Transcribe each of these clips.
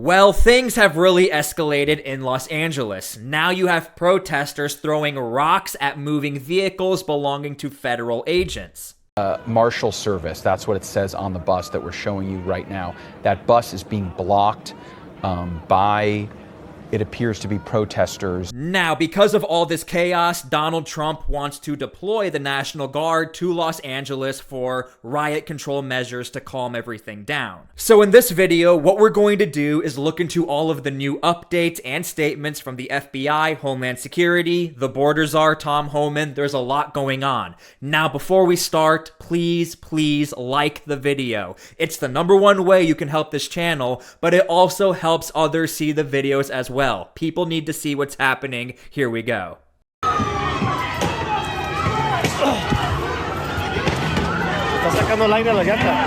Well, things have really escalated in Los Angeles. Now you have protesters throwing rocks at moving vehicles belonging to federal agents. Marshal Service, that's what it says on the bus that we're showing you right now. That bus is being blocked by, it appears to be protesters. Now, because of all this chaos, Donald Trump wants to deploy the National Guard to Los Angeles for riot control measures to calm everything down. So in this video, what we're going to do is look into all of the new updates and statements from the FBI, Homeland Security, the border czar, Tom Homan. There's a lot going on. Now, before we start, please like the video. It's the #1 way you can help this channel, but it also helps others see the videos as well. People need to see what's happening. Here we go. Está sacando el aire a la llanta.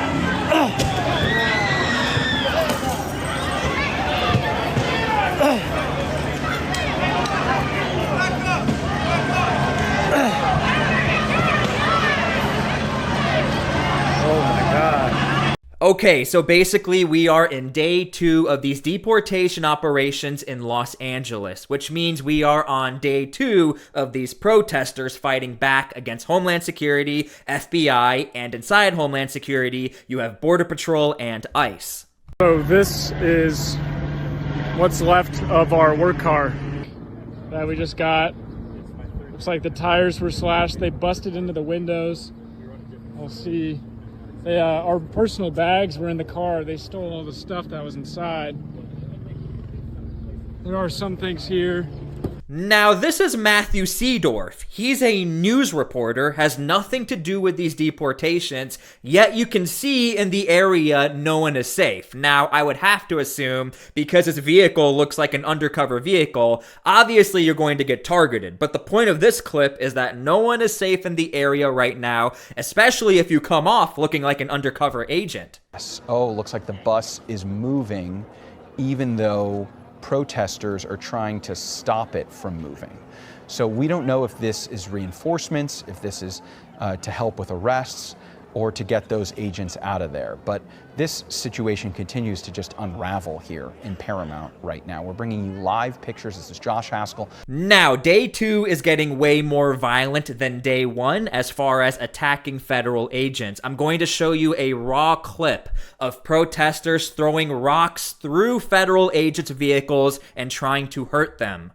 Oh my God. Okay, so basically we are in day 2 of these deportation operations in Los Angeles, which means we are on day 2 of these protesters fighting back against Homeland Security, FBI, and inside Homeland Security, you have Border Patrol and ICE. So this is what's left of our work car that we just got. Looks like the tires were slashed. They busted into the windows. We'll see. Our personal bags were in the car. They stole all the stuff that was inside. There are some things here. Now, this is Matthew Seedorf. He's a news reporter, has nothing to do with these deportations, yet you can see in the area no one is safe. Now, I would have to assume, because his vehicle looks like an undercover vehicle, obviously you're going to get targeted. But the point of this clip is that no one is safe in the area right now, especially if you come off looking like an undercover agent. Oh, looks like the bus is moving, even though protesters are trying to stop it from moving. So we don't know if this is reinforcements, if this is to help with arrests, or to get those agents out of there. But this situation continues to just unravel here in Paramount right now. We're bringing you live pictures. This is Josh Haskell. Now, day 2 is getting way more violent than day 1 as far as attacking federal agents. I'm going to show you a raw clip of protesters throwing rocks through federal agents' vehicles and trying to hurt them.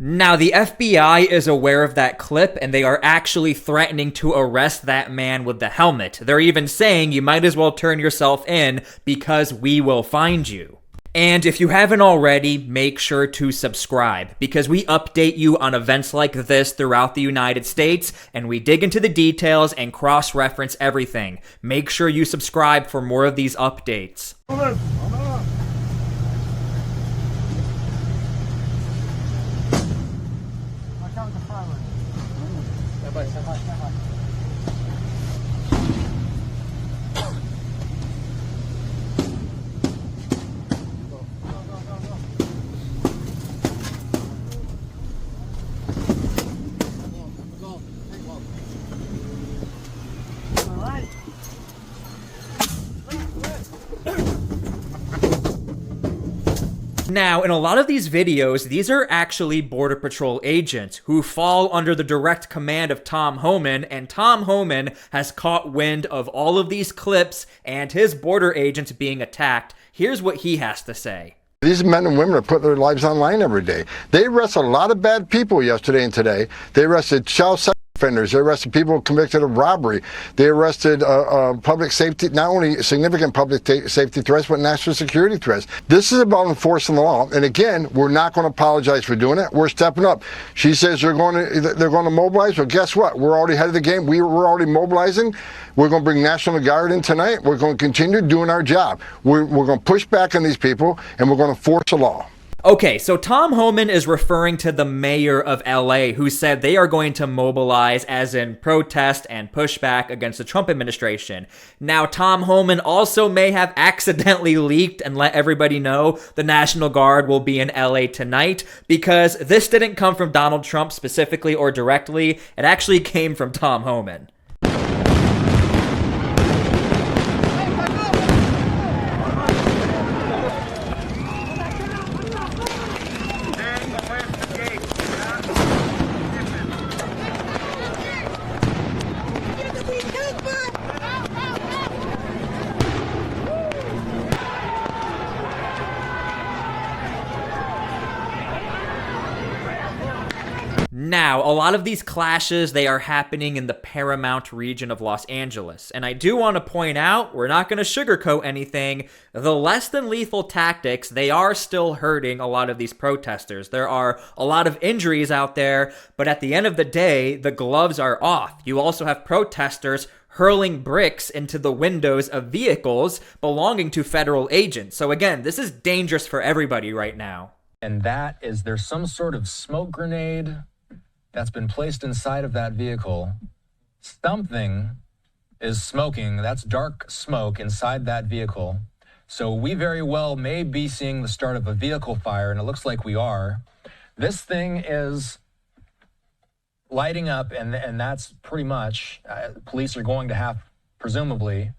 Now, the FBI is aware of that clip, and they are actually threatening to arrest that man with the helmet. They're even saying you might as well turn yourself in because we will find you. And if you haven't already, make sure to subscribe, because we update you on events like this throughout the United States, and we dig into the details and cross-reference everything. Make sure you subscribe for more of these updates. Now, in a lot of these videos, these are actually Border Patrol agents who fall under the direct command of Tom Homan, and Tom Homan has caught wind of all of these clips and his border agents being attacked. Here's what he has to say. These men and women are putting their lives on line every day. They arrested a lot of bad people yesterday and today. They arrested child sex offenders. They arrested people convicted of robbery. They arrested public safety, not only significant public safety threats, but national security threats. This is about enforcing the law. And again, we're not going to apologize for doing it. We're stepping up. She says they're going to mobilize. Well, guess what? We're already ahead of the game. We're already mobilizing. We're going to bring National Guard in tonight. We're going to continue doing our job. We're going to push back on these people, and we're going to enforce the law. Okay, so Tom Homan is referring to the mayor of LA, who said they are going to mobilize, as in protest and push back against the Trump administration. Now, Tom Homan also may have accidentally leaked and let everybody know the National Guard will be in LA tonight, because this didn't come from Donald Trump specifically or directly. It actually came from Tom Homan. Now, a lot of these clashes, they are happening in the Paramount region of Los Angeles. And I do want to point out, we're not going to sugarcoat anything, the less than lethal tactics, they are still hurting a lot of these protesters. There are a lot of injuries out there, but at the end of the day, the gloves are off. You also have protesters hurling bricks into the windows of vehicles belonging to federal agents. So again, this is dangerous for everybody right now. And that is, there's some sort of smoke grenade that's been placed inside of that vehicle. Something is smoking. That's dark smoke inside that vehicle. So we very well may be seeing the start of a vehicle fire, and it looks like we are. This thing is lighting up, and that's pretty much, police are going to have, presumably,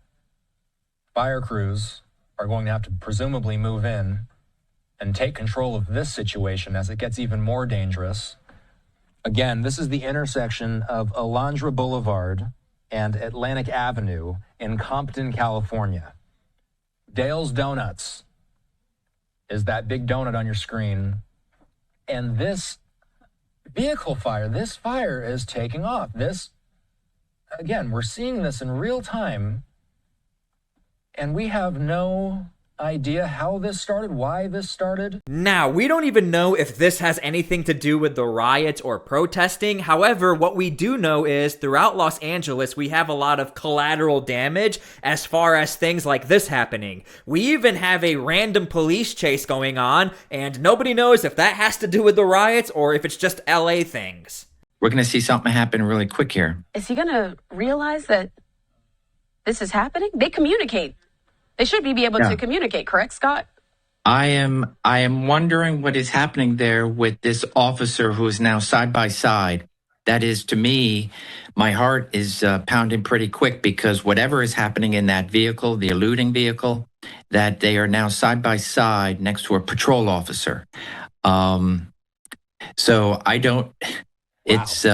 fire crews are going to have to presumably move in and take control of this situation as it gets even more dangerous. Again, this is the intersection of Alondra Boulevard and Atlantic Avenue in Compton, California. Dale's Donuts is that big donut on your screen. And this vehicle fire, this fire is taking off. This, again, we're seeing this in real time, and we have no idea how this started, why this started. Now, we don't even know if this has anything to do with the riots or protesting. However, what we do know is throughout Los Angeles, we have a lot of collateral damage as far as things like this happening. We even have a random police chase going on, and nobody knows if that has to do with the riots or if it's just LA things. We're going to see something happen really quick here. Is he going to realize that this is happening? They communicate. They should be able to communicate, correct, Scott? I am wondering what is happening there with this officer who is now side by side. That is, to me, my heart is pounding pretty quick, because whatever is happening in that vehicle, the eluding vehicle, that they are now side by side next to a patrol officer. So I don't, it's...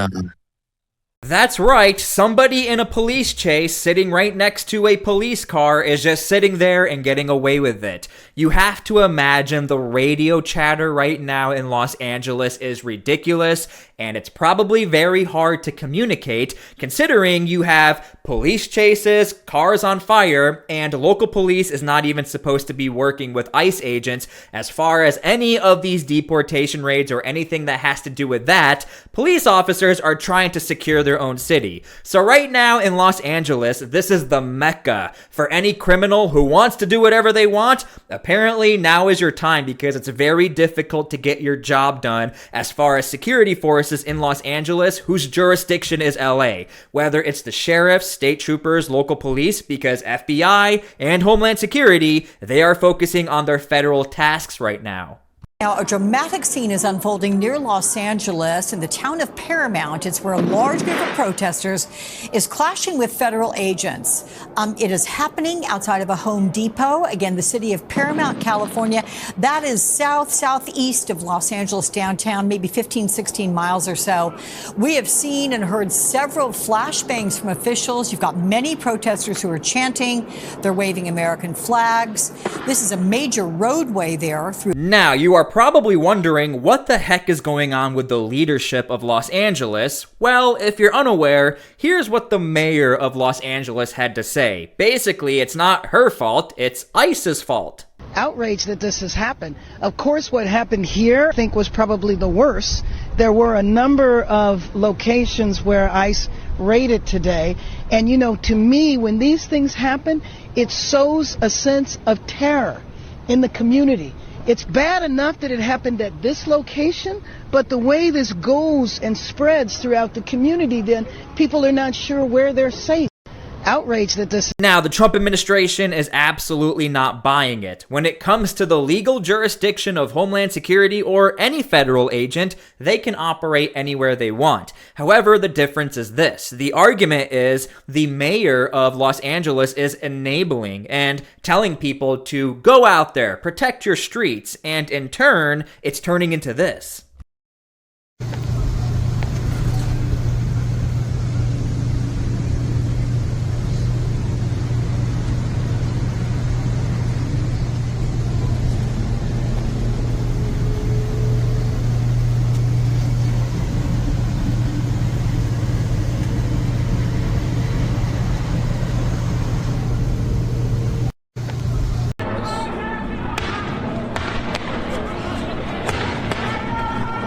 That's right, somebody in a police chase sitting right next to a police car is just sitting there and getting away with it. You have to imagine the radio chatter right now in Los Angeles is ridiculous, and it's probably very hard to communicate considering you have police chases, cars on fire, and local police is not even supposed to be working with ICE agents. As far as any of these deportation raids or anything that has to do with that, police officers are trying to secure their own city. So right now in Los Angeles, this is the mecca for any criminal who wants to do whatever they want. Apparently now is your time, because it's very difficult to get your job done as far as security forces in Los Angeles whose jurisdiction is LA. Whether it's the sheriffs, state troopers, local police, because FBI and Homeland Security, they are focusing on their federal tasks right now. Now, a dramatic scene is unfolding near Los Angeles in the town of Paramount. It's where a large group of protesters is clashing with federal agents. It is happening outside of a Home Depot. Again, the city of Paramount, California. That is southeast of Los Angeles downtown, maybe 15, 16 miles or so. We have seen and heard several flashbangs from officials. You've got many protesters who are chanting. They're waving American flags. This is a major roadway there. Now, you are are probably wondering what the heck is going on with the leadership of Los Angeles. Well, if you're unaware, here's what the mayor of Los Angeles had to say. Basically, it's not her fault, it's ICE's fault. Outraged that this has happened. Of course, what happened here, I think, was probably the worst. There were a number of locations where ICE raided today. And, you know, to me, when these things happen, it sows a sense of terror in the community. It's bad enough that it happened at this location, but the way this goes and spreads throughout the community, then people are not sure where they're safe. Outraged that this. Now, the Trump administration is absolutely not buying it. When it comes to the legal jurisdiction of Homeland Security or any federal agent, they can operate anywhere they want. However, the difference is this. The argument is the mayor of Los Angeles is enabling and telling people to go out there, protect your streets, and in turn, it's turning into this.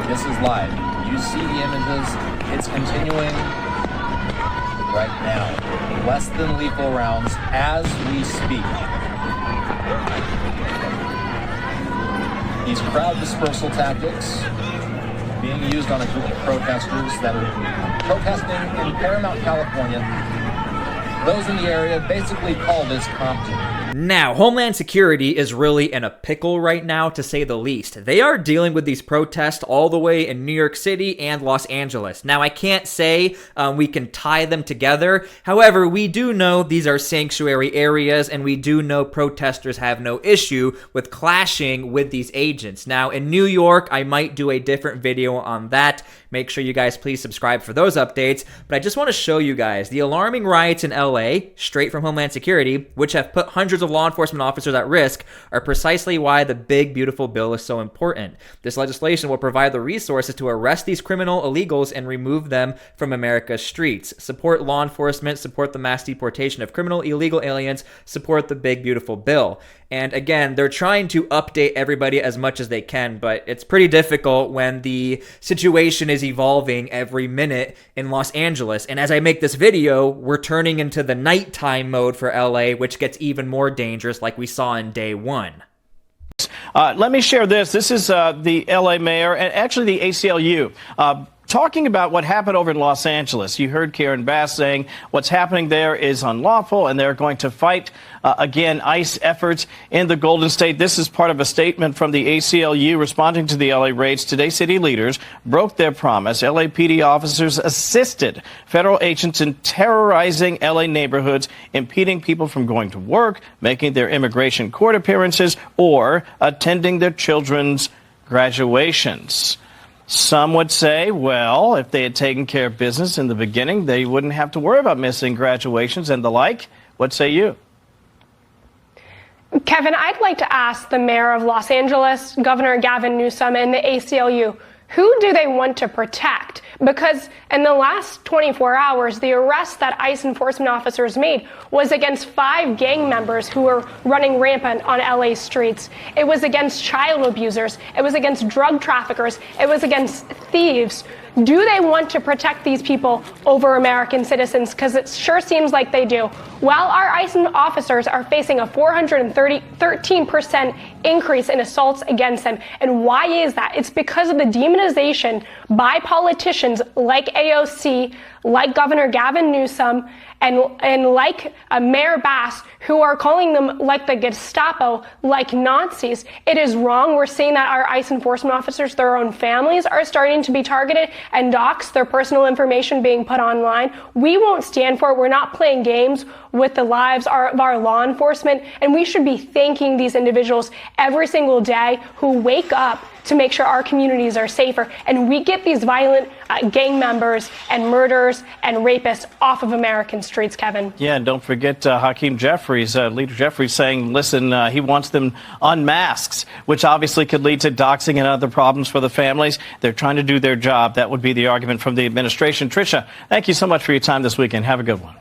This is live. You see the images. It's continuing right now. Less than lethal rounds as we speak. These crowd dispersal tactics being used on a group of protesters that are protesting in Paramount, California. Those in the area basically call this Compton. Now, Homeland Security is really in a pickle right now, to say the least. They are dealing with these protests all the way in New York City and Los Angeles. Now, I can't say we can tie them together. However, we do know these are sanctuary areas, and we do know protesters have no issue with clashing with these agents. Now, in New York, I might do a different video on that. Make sure you guys please subscribe for those updates. But I just want to show you guys the alarming riots in LA, straight from Homeland Security, which have put hundreds of law enforcement officers at risk, are precisely why the big, beautiful bill is so important. This legislation will provide the resources to arrest these criminal illegals and remove them from America's streets. Support law enforcement, support the mass deportation of criminal illegal aliens, support the big, beautiful bill. And again, they're trying to update everybody as much as they can, but it's pretty difficult when the situation is evolving every minute in Los Angeles. And as I make this video, we're turning into the nighttime mode for LA, which gets even more dangerous, like we saw in day one. Let me share this. This is the LA mayor and actually the ACLU. Talking about what happened over in Los Angeles. You heard Karen Bass saying what's happening there is unlawful, and they're going to fight, again, ICE efforts in the Golden State. This is part of a statement from the ACLU responding to the LA raids. Today, city leaders broke their promise. LAPD officers assisted federal agents in terrorizing LA neighborhoods, impeding people from going to work, making their immigration court appearances, or attending their children's graduations. Some would say, well, if they had taken care of business in the beginning, they wouldn't have to worry about missing graduations and the like. What say you? Kevin, I'd like to ask the mayor of Los Angeles, Governor Gavin Newsom, and the ACLU, who do they want to protect? Because in the last 24 hours, the arrest that ICE enforcement officers made was against 5 gang members who were running rampant on LA streets. It was against child abusers. It was against drug traffickers. It was against thieves. Do they want to protect these people over American citizens? Because it sure seems like they do. While our ICE officers are facing a 413% increase in assaults against them. And why is that? It's because of the demonization by politicians like AOC, like Governor Gavin Newsom, and like Mayor Bass, who are calling them like the Gestapo, like Nazis. It is wrong. We're seeing that our ICE enforcement officers, their own families, are starting to be targeted and doxxed, their personal information being put online. We won't stand for it. We're not playing games with the lives of our law enforcement, and we should be thanking these individuals every single day who wake up to make sure our communities are safer and we get these violent gang members and murderers and rapists off of American streets, Kevin. Yeah, and don't forget Hakeem Jeffries, Leader Jeffries saying, listen, he wants them unmasked, which obviously could lead to doxing and other problems for the families. They're trying to do their job. That would be the argument from the administration. Tricia, thank you so much for your time this weekend. Have a good one.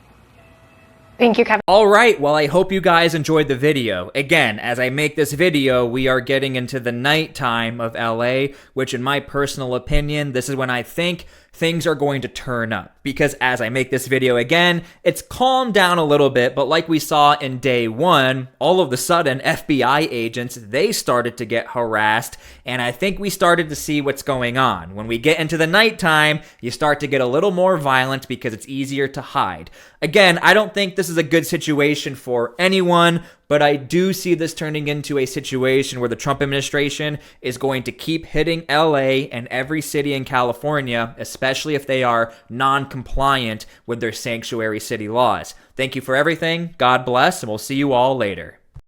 Thank you, Kevin. All right, well, I hope you guys enjoyed the video. Again, as I make this video, we are getting into the nighttime of LA, which in my personal opinion, this is when I think things are going to turn up. Because as I make this video again, it's calmed down a little bit, but like we saw in day one, all of a sudden, FBI agents, they started to get harassed, and I think we started to see what's going on. When we get into the nighttime, you start to get a little more violent because it's easier to hide. Again, I don't think this is a good situation for anyone, but I do see this turning into a situation where the Trump administration is going to keep hitting LA and every city in California, especially if they are non-compliant with their sanctuary city laws. Thank you for everything. God bless, and we'll see you all later.